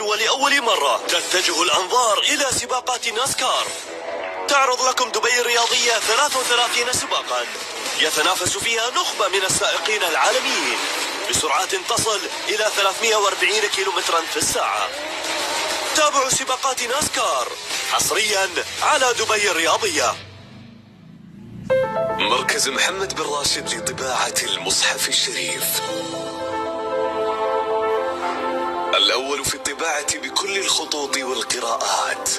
ولأول مرة تتجه الأنظار إلى سباقات ناسكار. تعرض لكم دبي الرياضية 33 سباقا يتنافس فيها نخبة من السائقين العالميين بسرعات تصل إلى 340 كيلومترا في الساعة. تابعوا سباقات ناسكار حصريا على دبي الرياضية. مركز محمد بن راشد لطباعة المصحف الشريف، الأول في الطباعة بكل الخطوط والقراءات،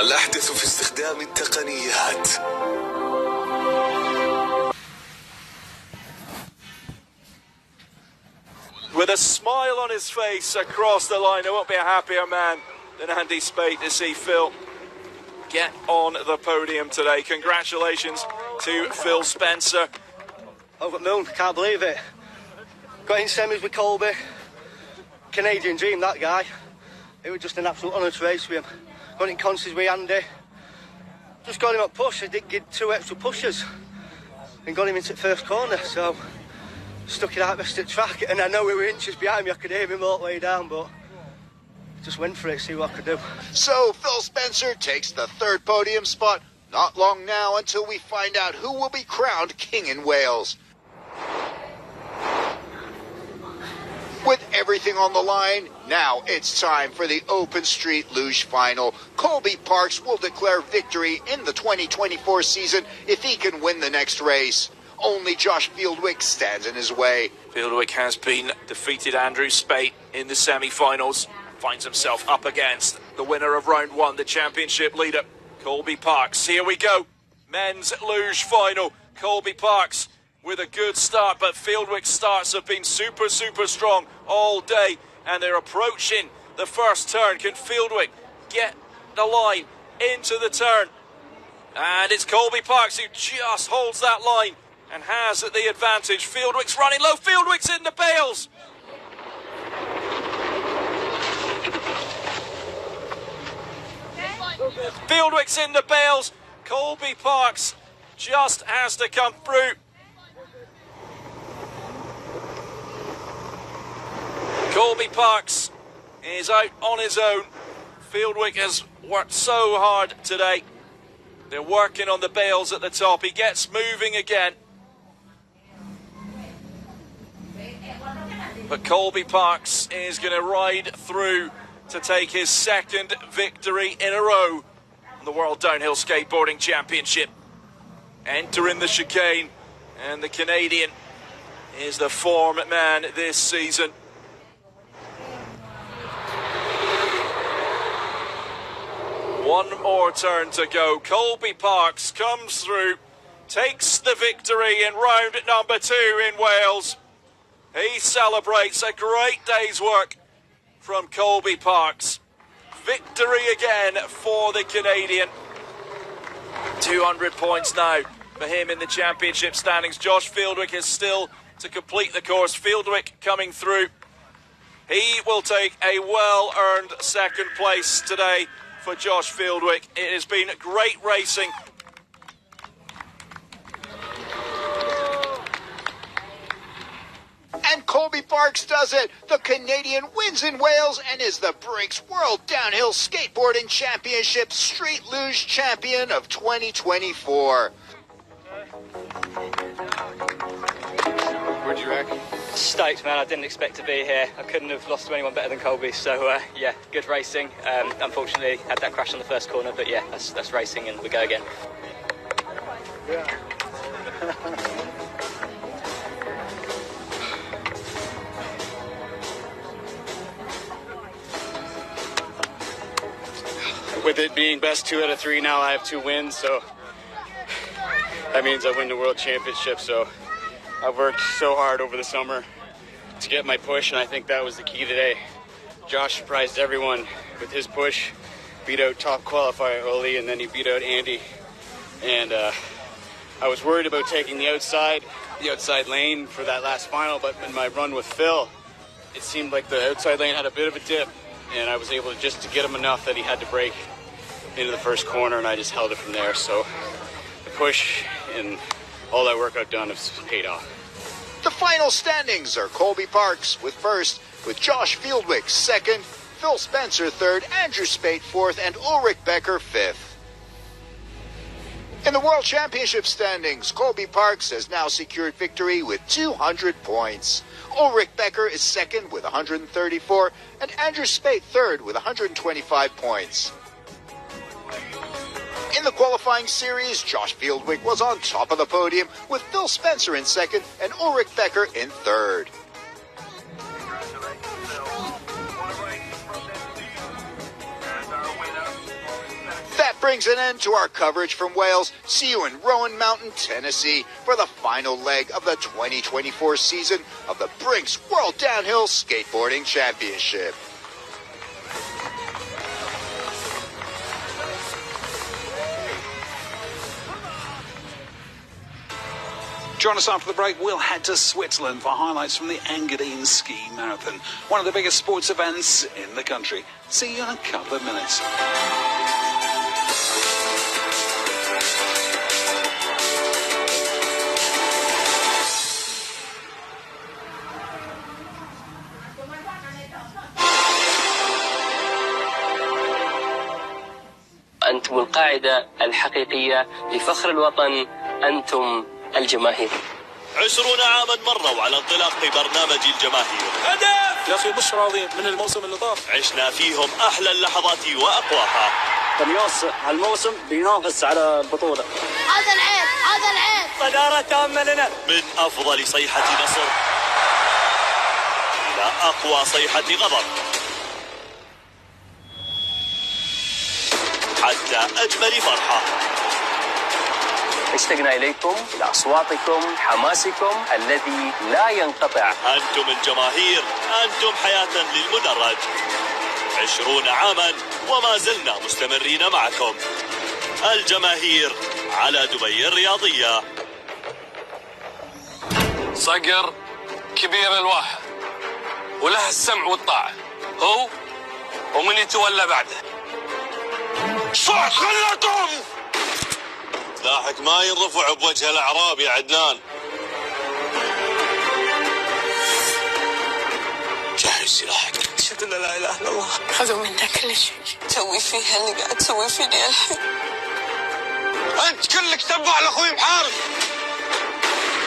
الأحدث في استخدام التقنيات. With a smile on his face across the line, there won't be a happier man than Andy Spate to see Phil get on the podium today. Congratulations to Phil Spencer. Over the moon, can't believe it. Got in semis with Colby. Canadian dream, that guy. It was just an absolute honour to race with him. Got in consists with Andy. Just got him up push. I did get 2 extra pushes and got him into the first corner, so stuck it out rest of the track, and I know we were inches behind me. I could hear him all the way down, but just went for it, see what I could do. So Phil Spencer takes the 3rd podium spot. Not long now until we find out who will be crowned King in Wales. With everything on the line, now it's time for the Open Street Luge Final. Colby Parks will declare victory in the 2024 season if he can win the next race. Only Josh Fieldwick stands in his way. Fieldwick has been defeated Andrew Spate in the semi-finals. Finds himself up against the winner of round 1, the championship leader, Colby Parks. Here we go. Men's luge final. Colby Parks with a good start, but Fieldwick's starts have been super strong all day, and they're approaching the first turn. Can Fieldwick get the line into the turn? And it's Colby Parks who just holds that line and has the advantage. Fieldwick's running low. Fieldwick's in the bails. Fieldwick's in the bails. Colby Parks just has to come through. Colby Parks is out on his own. Fieldwick has worked so hard today. They're working on the bails at the top. He gets moving again. But Colby Parks is going to ride through to take his 2nd victory in a row on the World Downhill Skateboarding Championship. Entering the chicane, and the Canadian is the form man this season. One more turn to go. Colby Parks comes through, takes the victory in round number 2 in Wales. He celebrates a great day's work from Colby Parks. Victory again for the Canadian. 200 points now for him in the championship standings. Josh Fieldwick is still to complete the course. Fieldwick coming through. He will take a well-earned 2nd place today for Josh Fieldwick. It has been great racing. And Colby Parks does it. The Canadian wins in Wales and is the Brakes World Downhill Skateboarding Championship Street Luge Champion of 2024. What'd you reckon? Stoked, man. I didn't expect to be here. I couldn't have lost to anyone better than Colby. So, yeah, good racing. Unfortunately, had that crash on the first corner. But, yeah, that's racing, and we go again. Yeah. With it being best 2 out of 3 now, I have 2 wins, so that means I win the World Championship. So I've worked so hard over the summer to get my push, and I think that was the key today. Josh surprised everyone with his push, beat out top qualifier Oli, and then he beat out Andy. And I was worried about taking the outside lane for that last final, but in my run with Phil, it seemed like the outside lane had a bit of a dip, and I was able to get him enough that he had to brake into the first corner, and I just held it from there. So the push and all that work I've done has paid off. The final standings are Colby Parks with first, with Josh Fieldwick second, Phil Spencer third, Andrew Spate fourth, and Ulrich Becker fifth. In the World Championship standings, Colby Parks has now secured victory with 200 points. Ulrich Becker is second with 134, and Andrew Spate third with 125 points. In the qualifying series, Josh Fieldwick was on top of the podium with Phil Spencer in second and Ulrich Becker in third. That brings an end to our coverage from Wales. See you in Rowan Mountain, Tennessee for the final leg of the 2024 season of the Brinks World Downhill Skateboarding Championship. Join us after the break. We'll head to Switzerland for highlights from the Engadine Ski Marathon, one of the biggest sports events in the country. See you in a couple of minutes. أنتم القاعدة الحقيقية لفخر الوطن، أنتم الجماهير. 20 عاما مروا على انطلاق برنامج الجماهير. هدف! يا أخي مش راضي من الموسم اللي طاف. عشنا فيهم أحلى اللحظات وأقواها. الياس هالموسم بينافس على البطولة. هذا العيب، هذا العيب. صدارة تامة لنا. من أفضل صيحة نصر إلى أقوى صيحة غضب، حتى أجمل فرحة. اشتقنا إليكم، لأصواتكم، حماسكم الذي لا ينقطع. أنتم الجماهير، أنتم حياة للمدرج. 20 عاما وما زلنا مستمرين معكم. الجماهير على دبي الرياضية. صقر كبير الواحد وله السمع والطاعة، هو ومن يتولى بعده. صح خلتهم. لاحق ما ينرفع بوجه الأعراب يا عدنان. جهز سلاحك. أشهد أن لا إله إلا الله. خذوا منا كل شيء. تسوي فيها اللي قاعد تسوي فيني الحين. أنت كلك تبع لأخوي محارب.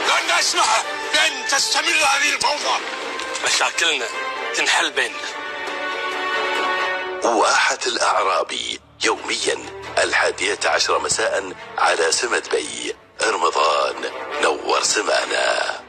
لن أسمح بأن تستمر هذه الفوضى. مشاكلنا تنحل بيننا. واحة الأعرابي يوميا 11 مساء على سمة بي. رمضان نور سمعنا.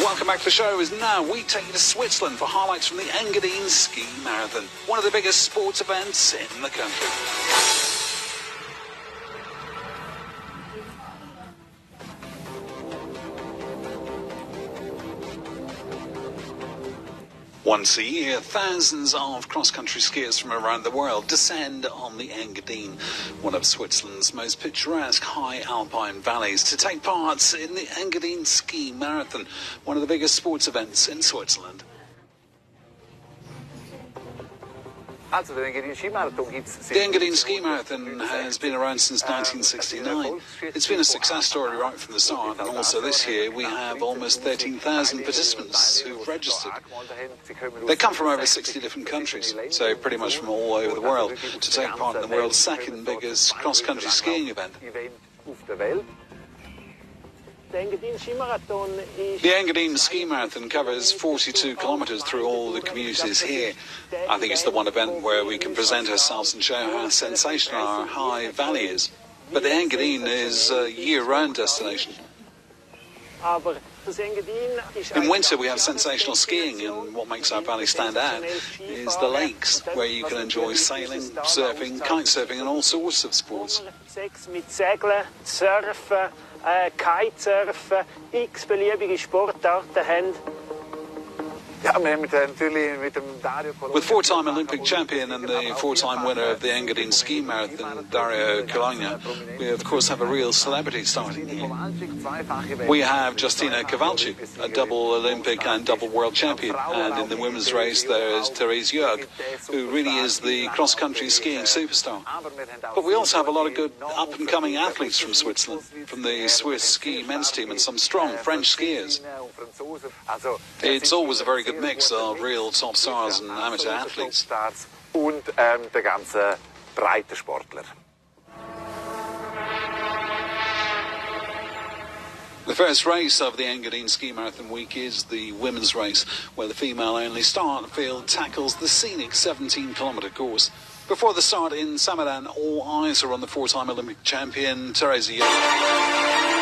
Welcome back to the show. Is now we take you to Switzerland for highlights from the Engadine Ski Marathon, one of the biggest sports events in the country. Once a year, thousands of cross-country skiers from around the world descend on the Engadine, one of Switzerland's most picturesque high alpine valleys, to take part in the Engadine Ski Marathon, one of the biggest sports events in Switzerland. The Engadine Ski Marathon has been around since 1969. It's been a success story right from the start, and also this year we have almost 13,000 participants who've registered. They come from over 60 different countries, so pretty much from all over the world, to take part in the world's second biggest cross-country skiing event. The Engadine Ski Marathon covers 42 kilometres through all the communities here. I think it's the one event where we can present ourselves and show how sensational our high valley is. But the Engadine is a year-round destination. In winter we have sensational skiing, and what makes our valley stand out is the lakes, where you can enjoy sailing, surfing, kitesurfing and all sorts of sports. Kitesurfen, x-beliebige Sportarten haben. With four-time Olympic champion and the four-time winner of the Engadine Ski Marathon, Daria Kalina, we of course have a real celebrity starting here. We have Justina Kowalczyk, a double Olympic and double world champion, and in the women's race there is Therese Jörg, who really is the cross-country skiing superstar. But we also have a lot of good up-and-coming athletes from Switzerland, from the Swiss ski men's team and some strong French skiers. It's always a very good mix of real top stars and amateur athletes. The first race of the Engadine Ski Marathon week is the women's race, where the female-only start field tackles the scenic 17-kilometre course. Before the start in Samadan, all eyes are on the four-time Olympic champion, Therese Jörg.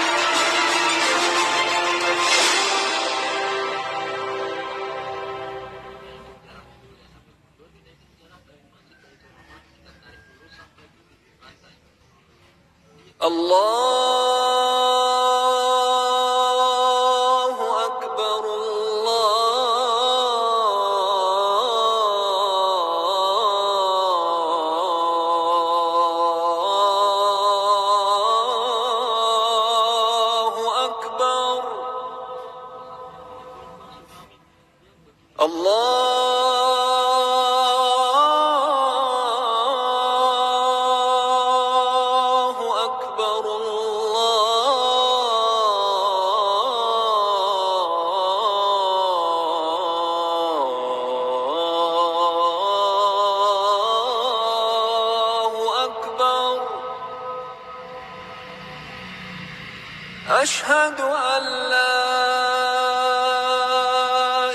أشهد أن لا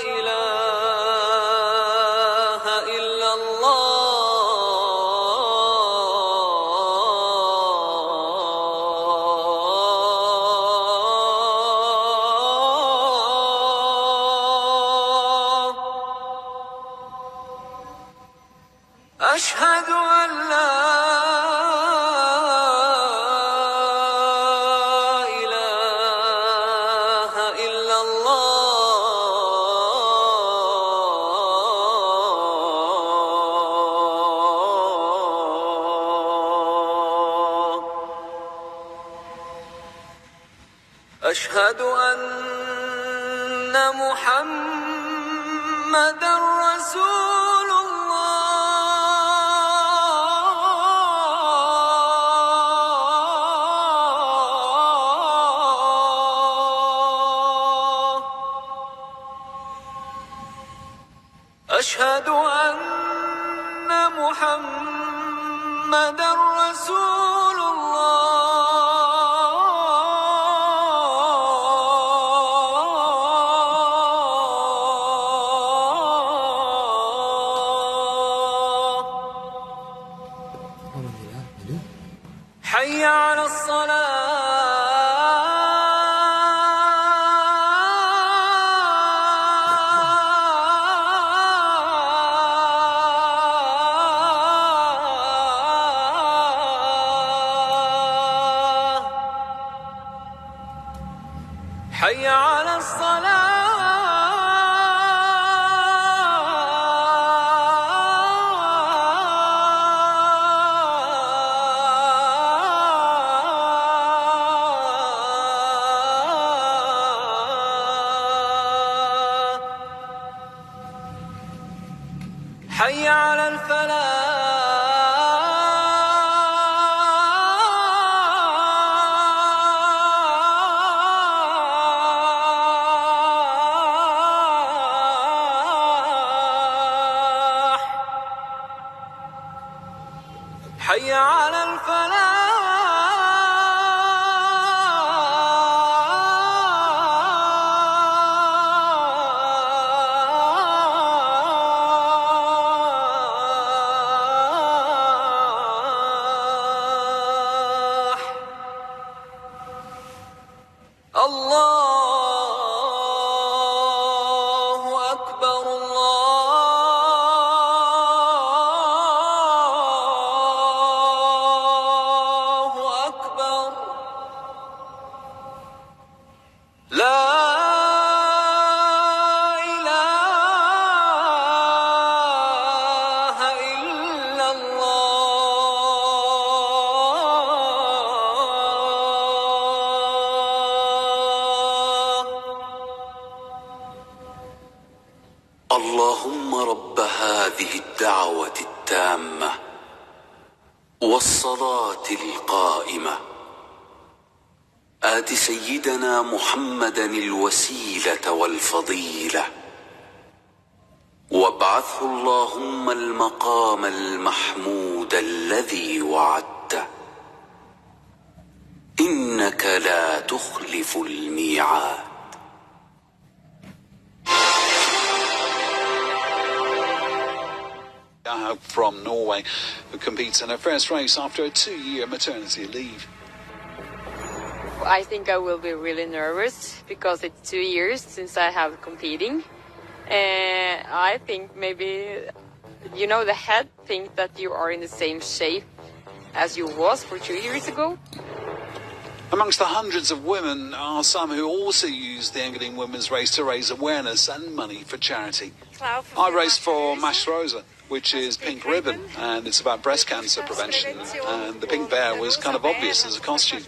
إله إلا الله أشهد أن لا أشهد أن محمدًا رسول الله أشهد أن محمدًا رسول حي على الصلاة حي على حي على الفلاح حي على الفلاح الله أكبر الله الدعوة التامة والصلاة القائمة آت سيدنا محمدا الوسيلة والفضيلة وابعثه اللهم المقام المحمود الذي وعدته إنك لا تخلف الميعاد. From Norway, who competes in her first race after a 2-year maternity leave. I think I will be really nervous because it's 2 years since I have competing. I think maybe, the head think that you are in the same shape as you was for 2 years ago. Amongst the hundreds of women are some who also use the Engadine Women's Race to raise awareness and money for charity. I raced for Mash Rosa, which is Pink Ribbon, and it's about breast cancer prevention, and the pink bear was kind of obvious as a costume.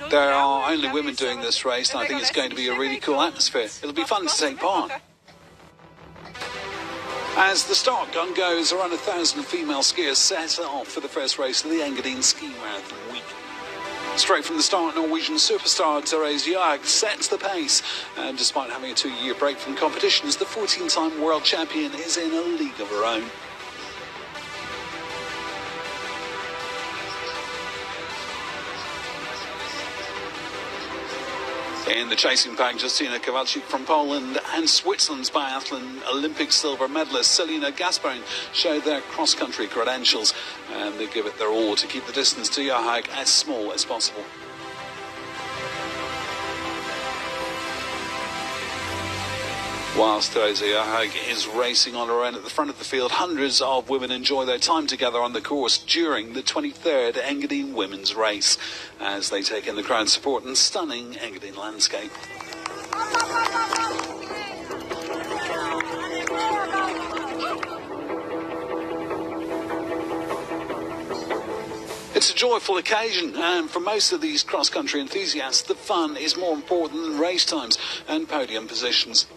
There are only women doing this race, and I think it's going to be a really cool atmosphere. It'll be fun to take part. As the start gun goes, around 1,000 female skiers set off for the first race of the Engadine Ski Marathon Week. Straight from the start, Norwegian superstar Therese Johaug sets the pace, and despite having a 2-year break from competitions, the 14-time world champion is in a league of her own. In the chasing pack, Justyna Kowalczyk from Poland and Switzerland's biathlon Olympic silver medalist Selina Gasparin showed their cross-country credentials, and they give it their all to keep the distance to Johaug as small as possible. Whilst Therese Johaug is racing on her own at the front of the field, hundreds of women enjoy their time together on the course during the 23rd Engadine Women's Race, as they take in the crowd support and stunning Engadine landscape. It's a joyful occasion, and for most of these cross-country enthusiasts, the fun is more important than race times and podium positions.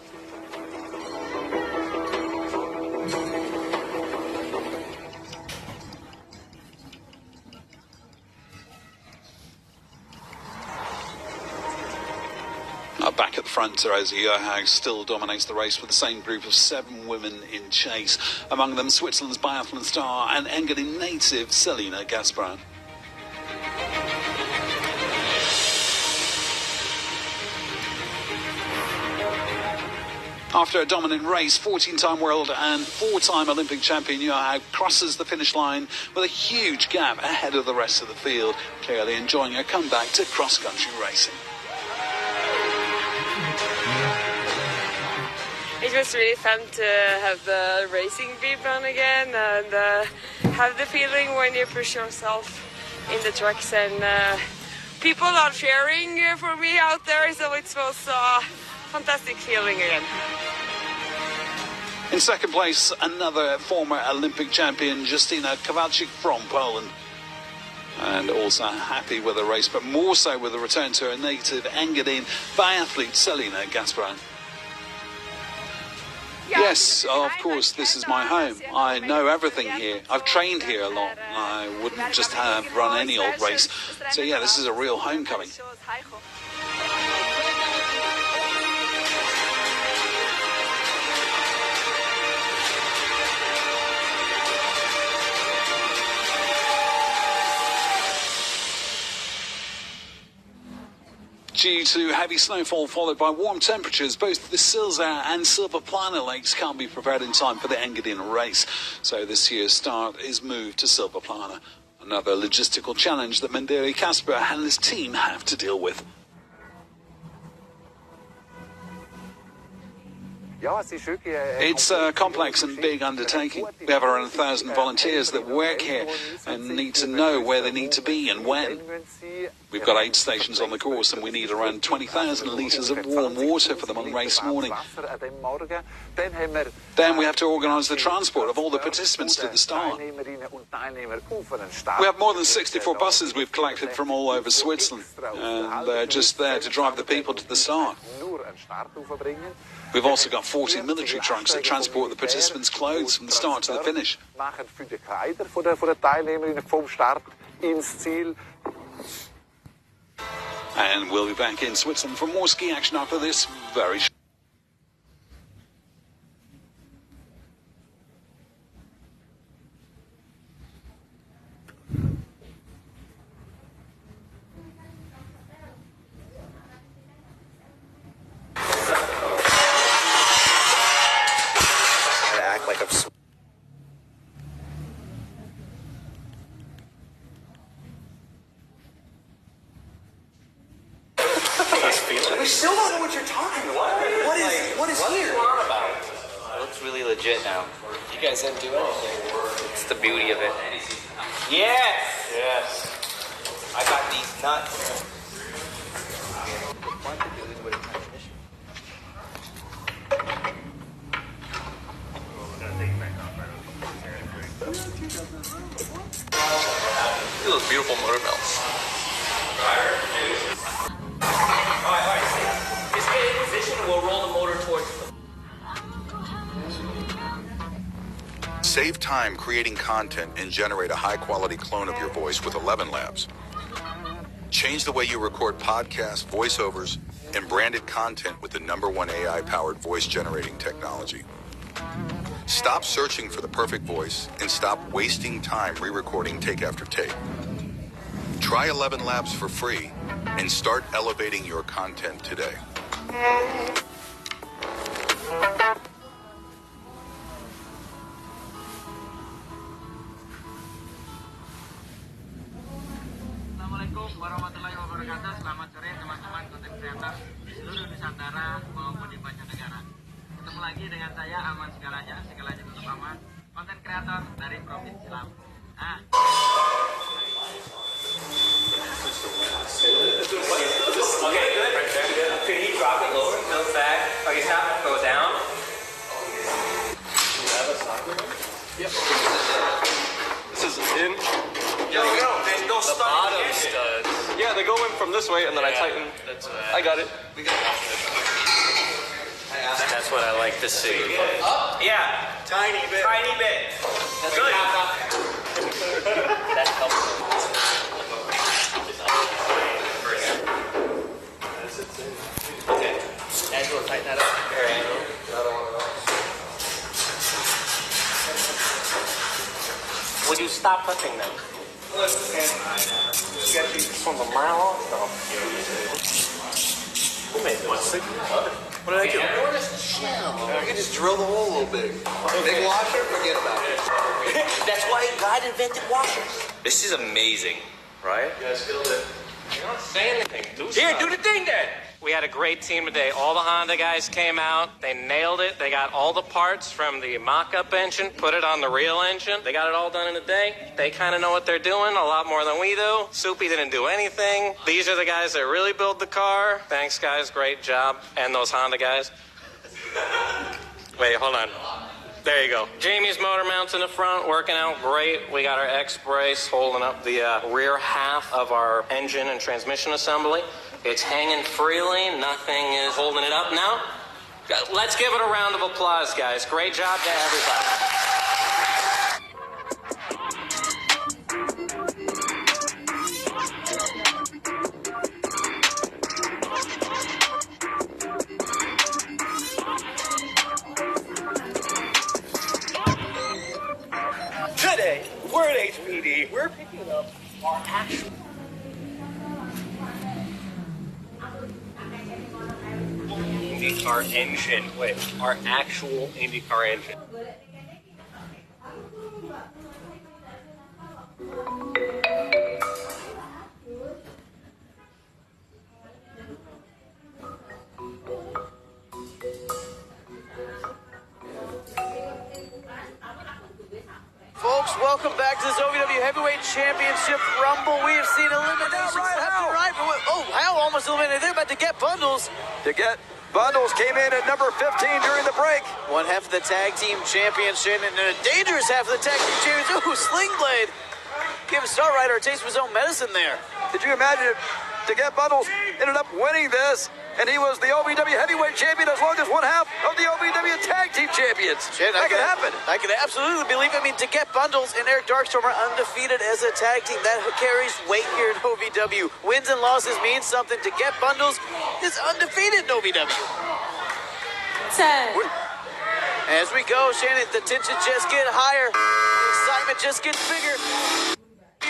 Back at the front, Therese Johaug still dominates the race with the same group of 7 women in chase. Among them, Switzerland's biathlon star and Engadine native Selina Gasparin. After a dominant race, 14-time world and 4-time Olympic champion Johaug crosses the finish line with a huge gap ahead of the rest of the field, clearly enjoying her comeback to cross-country racing. It was really fun to have the racing beep on again and have the feeling when you push yourself in the trucks and people are cheering for me out there, so it was a fantastic feeling again. In second place, another former Olympic champion, Justyna Kowalczyk from Poland. And also happy with the race, but more so with the return to her native Engadine biathlete Selina Gasparin. Yes, of course, this is my home. I know everything here. I've trained here a lot. I wouldn't just have run any old race. So yeah, this is a real homecoming. Due to heavy snowfall followed by warm temperatures, both the Silsar and Silverplana lakes can't be prepared in time for the Engadine race. So this year's start is moved to Silverplana. Another logistical challenge that Menderi Kasper and his team have to deal with. It's a complex and big undertaking. We have around 1,000 volunteers that work here and need to know where they need to be and when. We've got 8 stations on the course and we need around 20,000 litres of warm water for them on race morning. Then we have to organise the transport of all the participants to the start. We have more than 64 buses we've collected from all over Switzerland, and they're just there to drive the people to the start. We've also got 40 military trucks that transport the participants' clothes from the start to the finish. And we'll be back in Switzerland for more ski action after this very short. Act like I'm. We still don't know what you're talking about. What is here? on about? It looks really legit now. You guys didn't do anything. It's the beauty of it. Yes! Yes. I got these nuts. Look at those beautiful motor belts. Just get in position and we'll roll the motor towards them. Save time creating content and generate a high-quality clone of your voice with 11 Labs. Change the way you record podcasts, voiceovers, and branded content with the #1 AI-powered voice-generating technology. Stop searching for the perfect voice and stop wasting time re-recording take after take. Try 11 Labs for free and start elevating your content today. Assalamualaikum warahmatullahi wabarakatuh. Selamat sore teman-teman konten kreator di seluruh Nusantara maupun di mancanegara. Ketemu lagi dengan saya Aman segalanya tetap aman. Konten kreator dari Provinsi Lampung. Okay, good. Could he drop it lower? Goes back. Okay, stop. Go down. Yep. This is in. Yeah, they go The bottom studs. Yeah, they go in from this way, and then I tighten. That's I got it. That's what I like to see. Up? Yeah. Tiny bit. Tiny bit. That's good. That's helpful. Okay. Angela, tighten that up. Here, Angela. Would you stop touching them? Sketchy from a mile off, though. Who made this? What did I do? I could just drill the hole a little big. Big washer, forget about it. That's why God invented washers. This is amazing, right? You guys feel it? You don't say anything. Here, do the thing then. We had a great team today. All the Honda guys came out. They nailed it. They got all the parts from the mock-up engine, put it on the real engine. They got it all done in a day. They kind of know what they're doing, a lot more than we do. Soupy didn't do anything. These are the guys that really build the car. Thanks, guys. Great job. And those Honda guys. Wait, hold on. There you go. Jamie's motor mounts in the front, working out great. We got our X-brace holding up the rear half of our engine and transmission assembly. It's hanging freely. Nothing is holding it up now. Let's give it a round of applause, guys. Great job to everybody. Today, we're at HPD. We're picking up our actual IndyCar engine. Wait, our actual IndyCar engine. Folks, welcome back to this OVW Heavyweight Championship Rumble. We have seen eliminations left and right. Oh, Hal almost eliminated. They're about to get Bundles. Bundles came in at number 15 during the break. One half of the tag team championship and a dangerous half of the tag team championship. Ooh, Sling Blade. Give Star Rider a taste of his own medicine there. Did you imagine if to get Bundles ended up winning this? and he was the OVW Heavyweight Champion as long as one half of the OVW Tag Team Champions. That could happen. I can absolutely believe it. I mean, to get Bundles and Eric Darkstorm are undefeated as a tag team. That carries weight here at OVW. Wins and losses mean something. To get Bundles is undefeated in OVW. 10. As we go, Shannon, the tension just get higher. The excitement just gets bigger.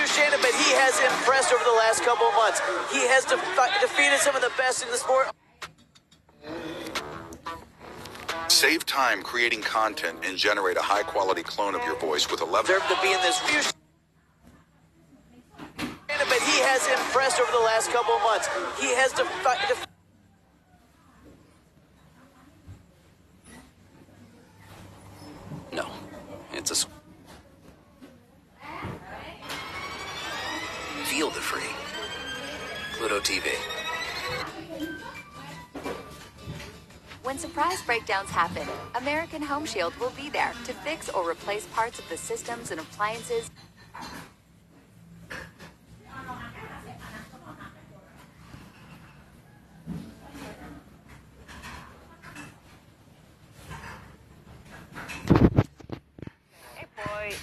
Shannon, but he has impressed over the last couple of months. He has defeated some of the best in the sport. Save time creating content and generate a high-quality clone of your voice with 11. Deserve to be in this view. But he has impressed over the last couple of months. He has No, it's a... Feel the free. Pluto TV. When surprise breakdowns happen, American Home Shield will be there to fix or replace parts of the systems and appliances. Hey, boy.